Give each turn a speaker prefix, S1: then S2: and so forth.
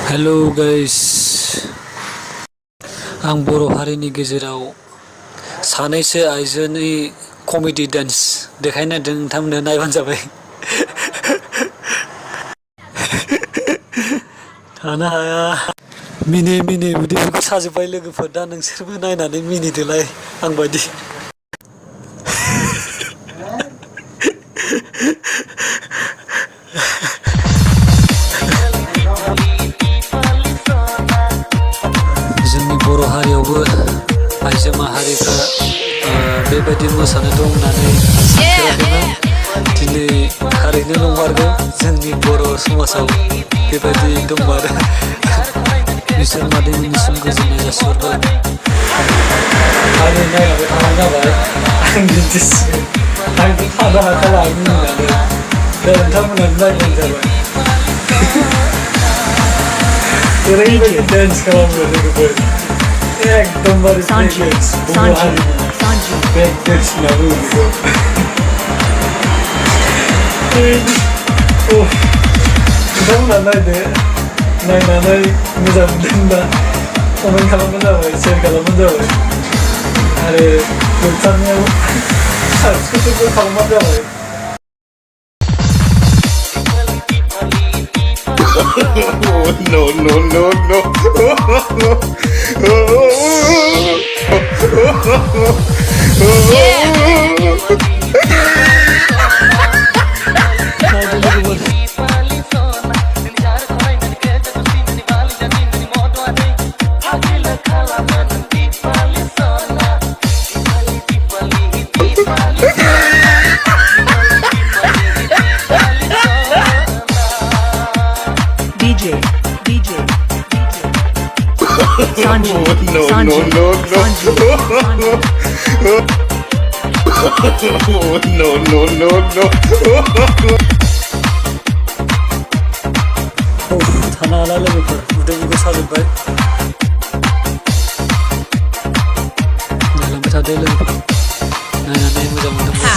S1: Hello guys, आं बर' हारिनि गेजेराव सानैसो आइजोनि कमेडि डान्स देखायनो नागिरदों, नोंथांमोननो नायबानो जाबाय। थानो हाया, मिनि मिनि उदैफोरखौ साजोब्बाय लोगोफोर। दा नोंसोरबो नायनानै मिनिदोलाय आंबायदि। जोंनि बर' हारियावबो आइजो माहारिफ्रा बेबायदि मोसानो दं होननानै सानफेराखैमोन। दिनै थारैनो नंमारगौ, जोंनि बर' समाजाव बेबायदि दंमारो। बिसोर मादैमोननिसिम गोजोननाय जासिहरबाय। आंनि नायलांबाय थानाय जाबाय, आं बिदिसो आंथ' थानो हाखाला मिनिनानै। दा नोंथांमोनहा नायबानो जाबाय। ओरैबायदि डान्स खालामो लोगोफोर, एकदमबारे ब्रेक डान्स, बर' हारिनि ब्रेक डान्स होनना बुङो बेखौ। नोंथांमोनहा नायदो, नायनानै मोजां मोनदोंब्ला कमेन्ट खालामबानो जाबाय, शेयार खालामबानो जाबाय आरो जोबथारनायाव साबस्क्राइबबो खालामबानो जाबाय।
S2: No, no, no, no.
S3: Sanji,
S2: No,
S3: Sanji,
S2: no, no, no. No, no, no, no.
S1: थानो हाला लोगोफोर, उदैफोरखौ साजोब्बाय। नायलांबाय थादो लोगोफोर, नायनानै मोजां मोनदोंब्ला